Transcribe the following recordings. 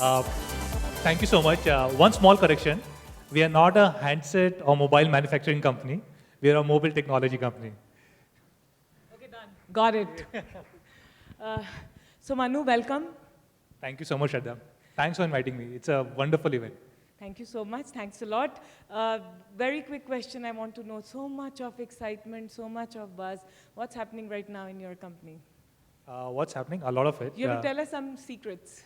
Uh, Thank you so much. One small correction. We are not a handset or mobile manufacturing company. We are a mobile technology company. Okay, done. Got it. uh, so Manu, welcome. Thank you so much, Shraddha. Thanks for inviting me. It's a wonderful event. Thank you so much. Thanks a lot. Very quick question. I want to know so much of excitement, so much of buzz. What's happening right now in your company? What's happening? A lot of it. You have to tell us some secrets.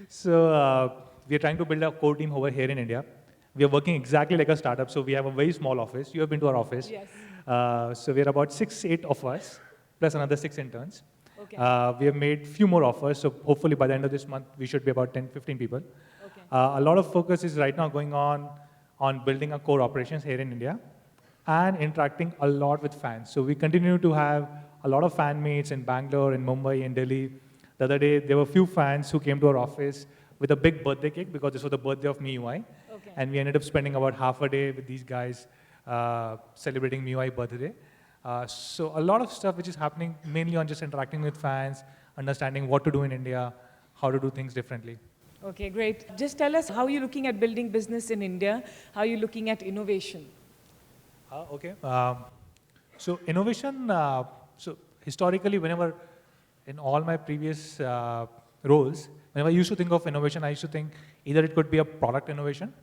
So we are trying to build a core team over here in India. We are working exactly like a startup, so we have a very small office. You have been to our office. Yes. So we are about 8 of us, plus another 6 interns. Okay. We have made few more offers, so hopefully by the end of this month, we should be about 10, 15 people. Okay. A lot of focus is right now going on building a core operations here in India and interacting a lot with fans. So we continue to have a lot of fan meets in Bangalore, in Mumbai, in Delhi. The other day, there were a few fans who came to our office with a big birthday cake because this was the birthday of MIUI. Okay. And we ended up spending about half a day with these guys celebrating MIUI birthday. So a lot of stuff which is happening mainly on just interacting with fans, understanding what to do in India, how to do things differently. Okay, great. Just tell us how you're looking at building business in India, how you're looking at innovation. Okay. So innovation, so historically, whenever in all my previous roles, whenever I used to think of innovation, I used to think either it could be a product innovation,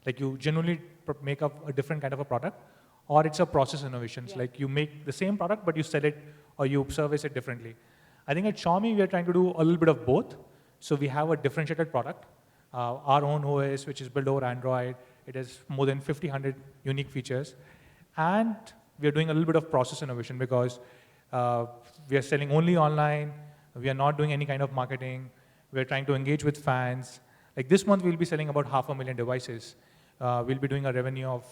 like you genuinely make up a different kind of a product, or it's a process innovation, Yeah. like you make the same product, but you sell it or you service it differently. I think at Xiaomi, we are trying to do a little bit of both. So we have a differentiated product, our own OS, which is built over Android. It has more than 100 unique features. And we are doing a little bit of process innovation because we are selling only online. We are not doing any kind of marketing. We are trying to engage with fans. Like this month, we'll be selling about 500,000 devices. We'll be doing a revenue of,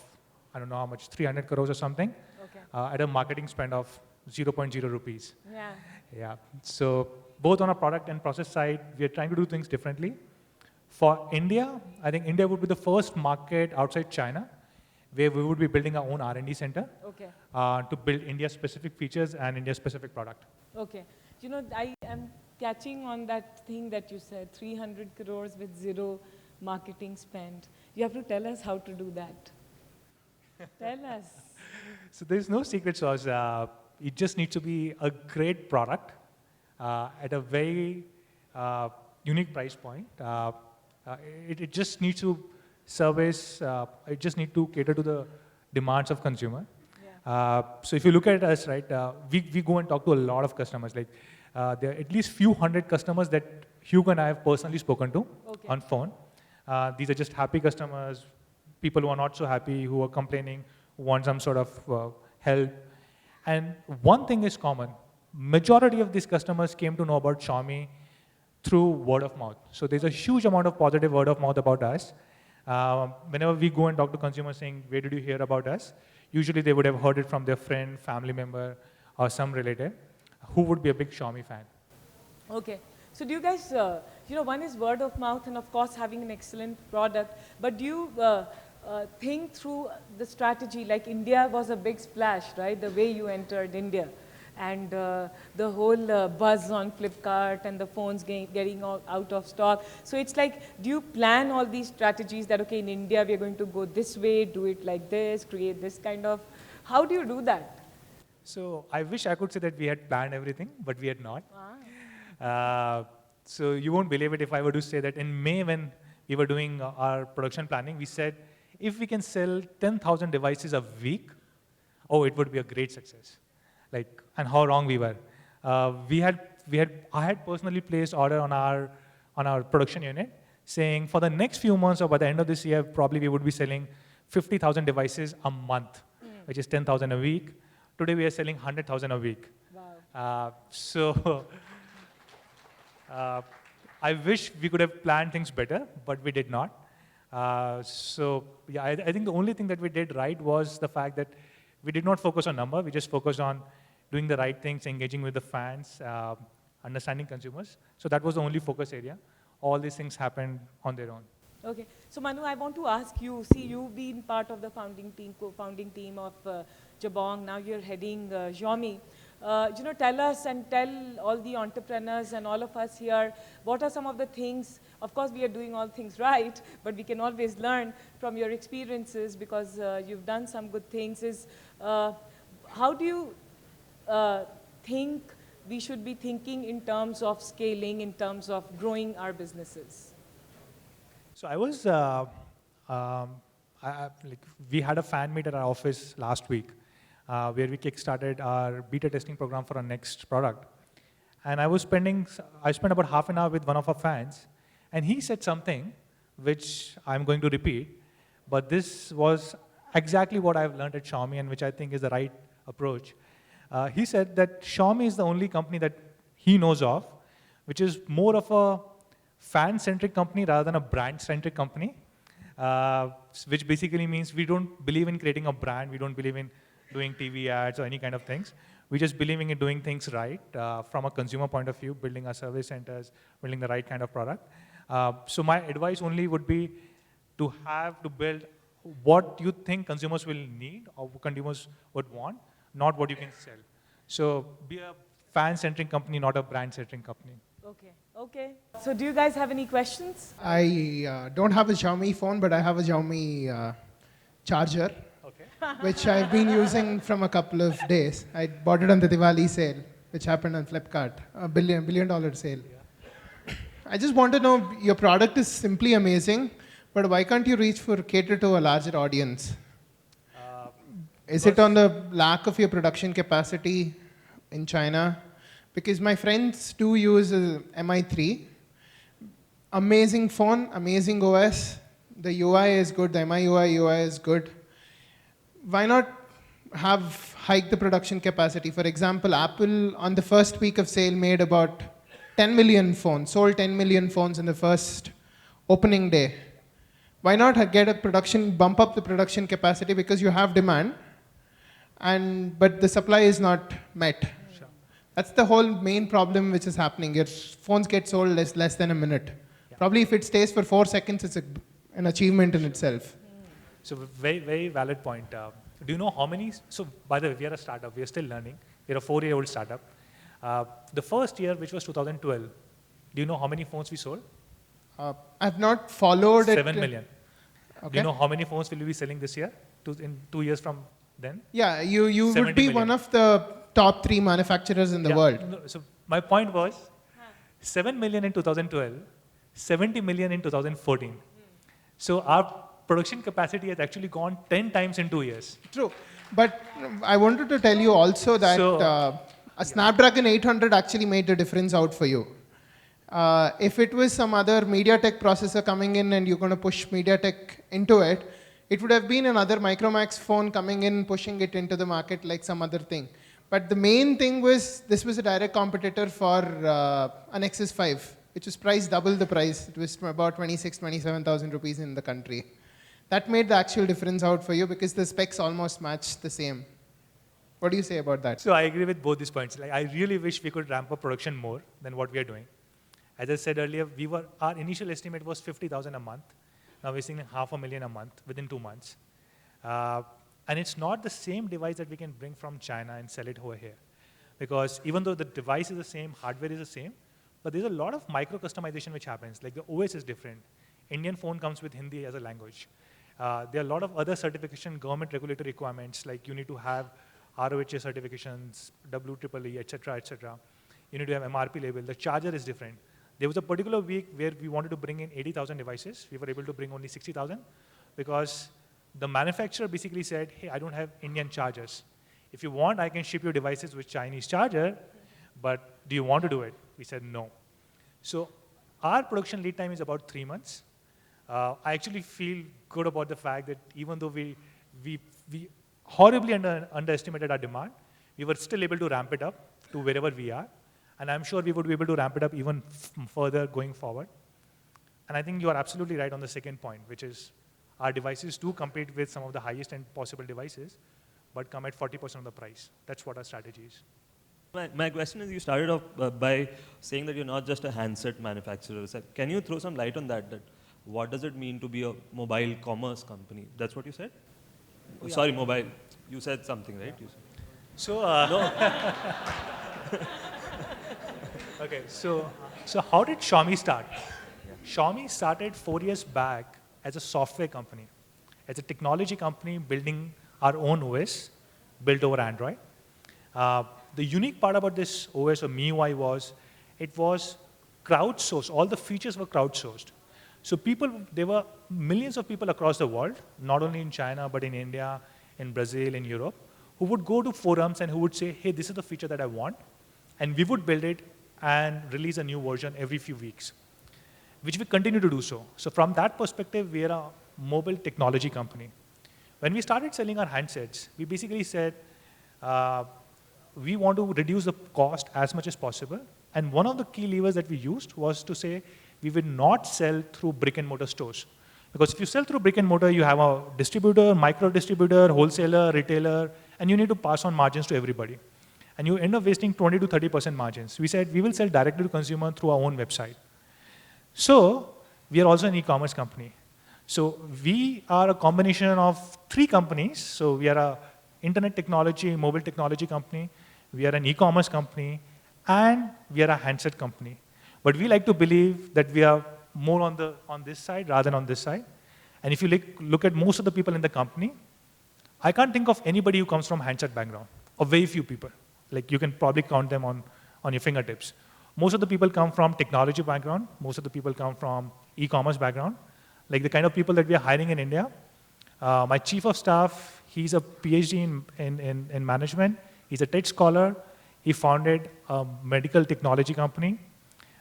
I don't know how much, 300 crores or something, Okay. at a marketing spend of 0.0 rupees. Yeah. Yeah. So both on a product and process side, we are trying to do things differently. For India, I think India would be the first market outside China where we would be building our own R&D center Okay. to build India-specific features and India-specific product. Okay. You know, I am catching on that thing that you said, 300 crores with zero marketing spend. You have to tell us how to do that. Tell us. So there's no secret sauce. It just needs to be a great product at a very unique price point. It just needs to service, it just need to cater to the demands of consumer. Yeah. So if you look at us, right, we go and talk to a lot of customers. Like there are at least few hundred customers that Hugh and I have personally spoken to Okay. on phone. These are just happy customers, people who are not so happy, who are complaining, who want some sort of help. And one thing is common. Majority of these customers came to know about Xiaomi through word of mouth. So there's a huge amount of positive word of mouth about us. Whenever we go and talk to consumers saying, where did you hear about us? Usually they would have heard it from their friend, family member, or some relative who would be a big Xiaomi fan. Okay. So do you guys, you know, one is word of mouth and of course having an excellent product, but do you think through the strategy, like India was a big splash, right? The way you entered India and the whole buzz on Flipkart and the phones getting out of stock. So it's like, do you plan all these strategies that, okay, in India we're going to go this way, do it like this, create this kind of, how do you do that? So I wish I could say that we had planned everything, but we had not. Ah. So you won't believe it if I were to say that in May when we were doing our production planning, we said, if we can sell 10,000 devices a week, oh, it would be a great success. Like, and how wrong we were. I had personally placed order on our production unit saying for the next few months or by the end of this year, probably we would be selling 50,000 devices a month, which is 10,000 a week. Today we are selling 100,000 a week. Wow. So I wish we could have planned things better, but we did not. So yeah, I think the only thing that we did right was the fact that we did not focus on number. We just focused on doing the right things, engaging with the fans, understanding consumers. So that was the only focus area. All these things happened on their own. Okay. So Manu, I want to ask you, see, you've been part of the founding team, co-founding team of Jabong. Now you're heading Xiaomi. tell us and tell all the entrepreneurs and all of us here, what are some of the things, of course we are doing all things right, but we can always learn from your experiences because you've done some good things, is how do you think we should be thinking in terms of scaling, in terms of growing our businesses? So I was, we had a fan meet at our office last week where we kickstarted our beta testing program for our next product. And I spent about half an hour with one of our fans, and he said something which I'm going to repeat, but this was exactly what I've learned at Xiaomi and which I think is the right approach. He said that Xiaomi is the only company that he knows of, which is more of a fan-centric company rather than a brand-centric company, which basically means we don't believe in creating a brand, we don't believe in doing TV ads or any kind of things. We just believe in doing things right from a consumer point of view, building our service centers, building the right kind of product. So my advice only would be to build what you think consumers will need or consumers would want, not what you can sell. So be a fan-centric company, not a brand-centric company. Okay. So do you guys have any questions? I don't have a Xiaomi phone, but I have a Xiaomi charger, which I've been using from a couple of days. I bought it on the Diwali sale, which happened on Flipkart, a $1 billion sale. Yeah. I just want to know, your product is simply amazing, but why can't you cater to a larger audience? Is it on the lack of your production capacity in China? Because my friends do use a MI3. Amazing phone, amazing OS. The UI is good, the MIUI UI is good. Why not hike the production capacity? For example, Apple on the first week of sale made about 10 million phones, sold 10 million phones in the first opening day. Why not bump up the production capacity because you have demand, but the supply is not met? Sure. That's the whole main problem which is happening. Your phones get sold less than a minute. Yeah. Probably if it stays for 4 seconds, it's an achievement in itself. So very, very valid point. Do you know how many, so by the way, we are a startup, we are still learning. We're a 4-year-old startup. The first year, which was 2012, do you know how many phones we sold? I've not followed 7 million. Okay. Do you know how many phones will we be selling this year, in 2 years from then? Yeah, you would be million. one of the top 3 manufacturers in the world. No, so my point was 7 million in 2012, 70 million in 2014. So our production capacity has actually gone 10 times in 2 years. True. But I wanted to tell you also that a Snapdragon 800 actually made the difference out for you. If it was some other MediaTek processor coming in and you're going to push MediaTek into it, it would have been another Micromax phone coming in, pushing it into the market like some other thing. But the main thing was, this was a direct competitor for an Nexus 5, which was priced double the price. It was about 27,000 rupees in the country. That made the actual difference out for you because the specs almost matched the same. What do you say about that? So I agree with both these points. I really wish we could ramp up production more than what we are doing. As I said earlier, our initial estimate was 50,000 a month. Now we're seeing 500,000 a month within 2 months. And it's not the same device that we can bring from China and sell it over here. Because even though the device is the same, hardware is the same, but there's a lot of micro customization which happens. Like the OS is different. Indian phone comes with Hindi as a language. There are a lot of other certification, government regulatory requirements, like you need to have ROHA certifications, WEEE, etc., etc. You need to have MRP label. The charger is different. There was a particular week where we wanted to bring in 80,000 devices. We were able to bring only 60,000 because the manufacturer basically said, hey, I don't have Indian chargers. If you want, I can ship your devices with Chinese charger, but do you want to do it? We said no. So our production lead time is about 3 months. I actually feel good about the fact that even though we horribly underestimated our demand, we were still able to ramp it up to wherever we are. And I'm sure we would be able to ramp it up even further going forward. And I think you are absolutely right on the second point, which is our devices do compete with some of the highest end possible devices, but come at 40% of the price. That's what our strategy is. My question is, you started off by saying that you're not just a handset manufacturer. So can you throw some light on that? What does it mean to be a mobile commerce company? That's what you said? Yeah. Sorry, mobile. You said something, right? You said. So, okay, so how did Xiaomi start? Xiaomi started 4 years back as a software company, as a technology company building our own OS built over Android. The unique part about this OS or MIUI was it was crowdsourced. All the features were crowdsourced. So there were millions of people across the world, not only in China, but in India, in Brazil, in Europe, who would go to forums and who would say, hey, this is the feature that I want. And we would build it and release a new version every few weeks, which we continue to do so. So from that perspective, we are a mobile technology company. When we started selling our handsets, we basically said, we want to reduce the cost as much as possible. And one of the key levers that we used was to say, we will not sell through brick and mortar stores. Because if you sell through brick and mortar, you have a distributor, micro distributor, wholesaler, retailer, and you need to pass on margins to everybody. And you end up wasting 20 to 30% margins. We said, we will sell directly to consumer through our own website. So we are also an e-commerce company. So we are a combination of 3 companies. So we are a internet technology, mobile technology company. We are an e-commerce company, and we are a handset company. But we like to believe that we are more on this side rather than on this side. And if you look at most of the people in the company, I can't think of anybody who comes from handset background, or very few people. Like you can probably count them on your fingertips. Most of the people come from technology background. Most of the people come from e-commerce background. Like the kind of people that we are hiring in India. My chief of staff, he's a PhD in management. He's a tech scholar. He founded a medical technology company.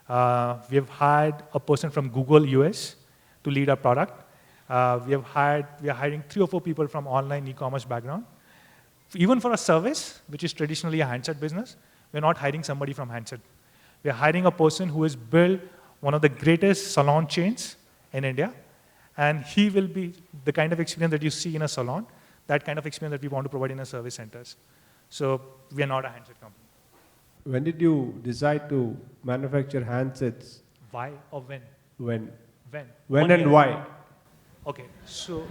We have hired a person from Google US to lead our product. We are hiring 3 or 4 people from online e-commerce background. Even for a service, which is traditionally a handset business, we're not hiring somebody from handset. We're hiring a person who has built one of the greatest salon chains in India, and he will be the kind of experience that you see in a salon, that kind of experience that we want to provide in our service centers. So we are not a handset company. When did you decide to manufacture handsets? Why or when? When? When? When and why? Okay, so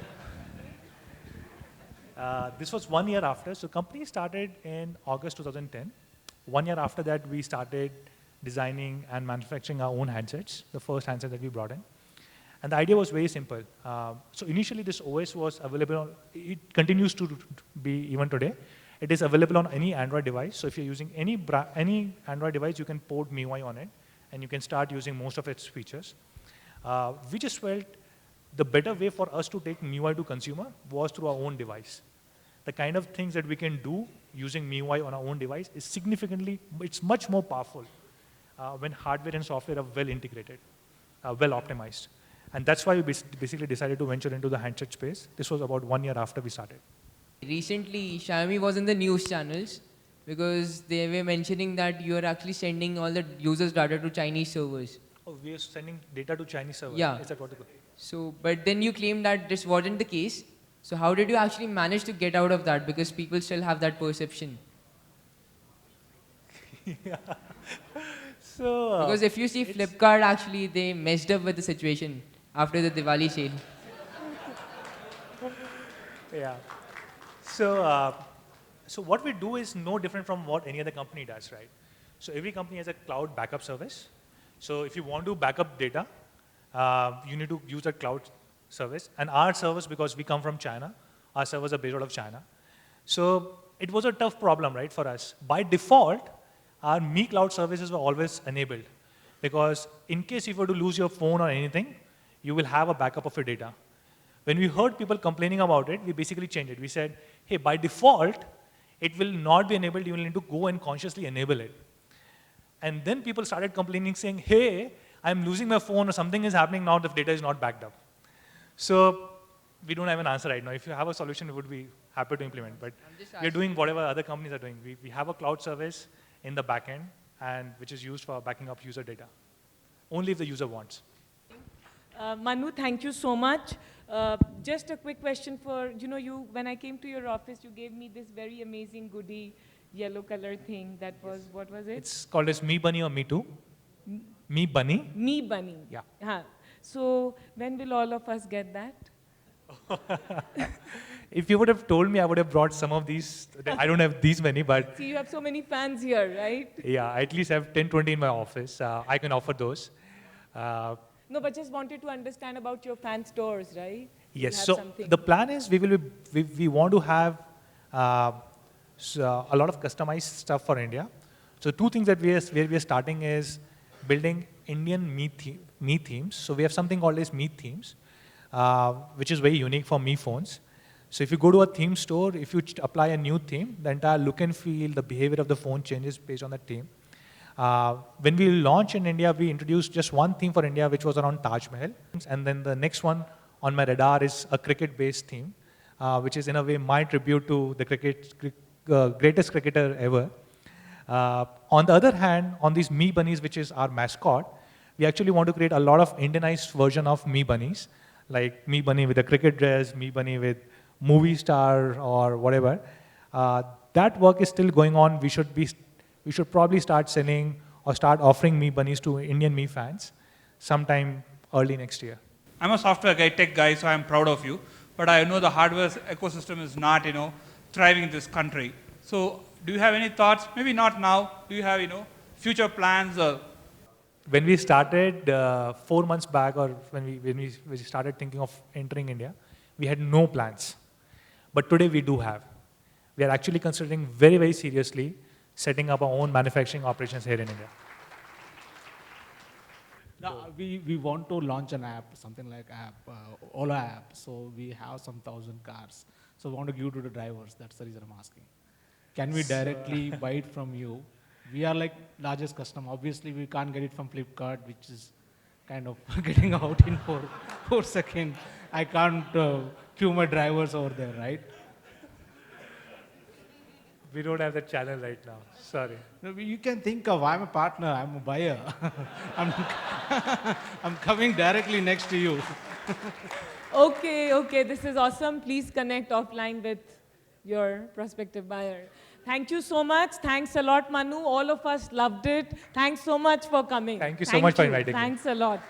this was 1 year after. So company started in August 2010. 1 year after that, we started designing and manufacturing our own handsets, the first handset that we brought in. And the idea was very simple. So initially, this OS was available, it continues to be even today. It is available on any Android device. So if you're using any Android device, you can port MIUI on it, and you can start using most of its features. We just felt the better way for us to take MIUI to consumer was through our own device. The kind of things that we can do using MIUI on our own device is significantly, it's much more powerful when hardware and software are well integrated, well optimized. And that's why we basically decided to venture into the handset space. This was about 1 year after we started. Recently, Xiaomi was in the news channels because they were mentioning that you are actually sending all the users' data to Chinese servers. Oh, we are sending data to Chinese servers. Yeah. Is that what the So, but then you claimed that this wasn't the case. So how did you actually manage to get out of that? Because people still have that perception. Yeah. So, Because if you see Flipkart, actually, they messed up with the situation after the Diwali sale. yeah. So what we do is no different from what any other company does, right? So every company has a cloud backup service. So if you want to backup data, you need to use that cloud service. And our service, because we come from China, our servers are based out of China. So it was a tough problem, right, for us. By default, our Mi Cloud services were always enabled. Because in case you were to lose your phone or anything, you will have a backup of your data. When we heard people complaining about it, we basically changed it. We said, hey, by default, it will not be enabled. You will need to go and consciously enable it. And then people started complaining, saying, hey, I'm losing my phone or something is happening now, the data is not backed up. So we don't have an answer right now. If you have a solution, we would be happy to implement. But we're doing whatever other companies are doing. We have a cloud service in the backend, and which is used for backing up user data, only if the user wants. Manu, thank you so much. Just a quick question for, when I came to your office, you gave me this very amazing goodie, yellow color thing. That was, what was it? It's called as Mi Bunny or Me Too. Mi Bunny. Mi Bunny. Yeah. So when will all of us get that? If you would have told me, I would have brought some of these. I don't have these many, but See, you have so many fans here, right? yeah, I at least have 10, 20 in my office. I can offer those. No, but just wanted to understand about your fan stores, right? You Yes. have So something. the plan is we want to have a lot of customized stuff for India. So two things that where we are starting is building Indian Me themes. So we have something called as Me themes, which is very unique for Me phones. So if you go to a theme store, if you apply a new theme, the entire look and feel, the behavior of the phone changes based on that theme. When we launched in India, we introduced just one theme for India, which was around Taj Mahal. And then the next one on my radar is a cricket-based theme, which is in a way my tribute to the greatest cricketer ever. On the other hand, on these Me Bunnies, which is our mascot, we actually want to create a lot of Indianized version of Me Bunnies, like Me Bunny with a cricket dress, Me Bunny with movie star or whatever. That work is still going on. We should probably start selling or start offering Me Bunnies to Indian Me fans sometime early next year. I'm a software guy, tech guy, so I'm proud of you. But I know the hardware ecosystem is not, thriving in this country. So do you have any thoughts? Maybe not now. Do you have, future plans? When we started 4 months back, or when we started thinking of entering India, we had no plans. But today we do have. We are actually considering very, very seriously setting up our own manufacturing operations here in India. No, we want to launch an app, something like Ola app. So we have some 1,000 cars. So we want to give to the drivers. That's the reason I'm asking. Can we directly buy it from you? We are like largest customer. Obviously, we can't get it from Flipkart, which is kind of getting out in 4 seconds. I can't queue my drivers over there, right? We don't have that channel right now. Sorry. No, you can think of, I'm a partner, I'm a buyer. I'm coming directly next to you. Okay, this is awesome. Please connect offline with your prospective buyer. Thank you so much. Thanks a lot, Manu. All of us loved it. Thanks so much for coming. Thank you so much for inviting me. Thanks a lot.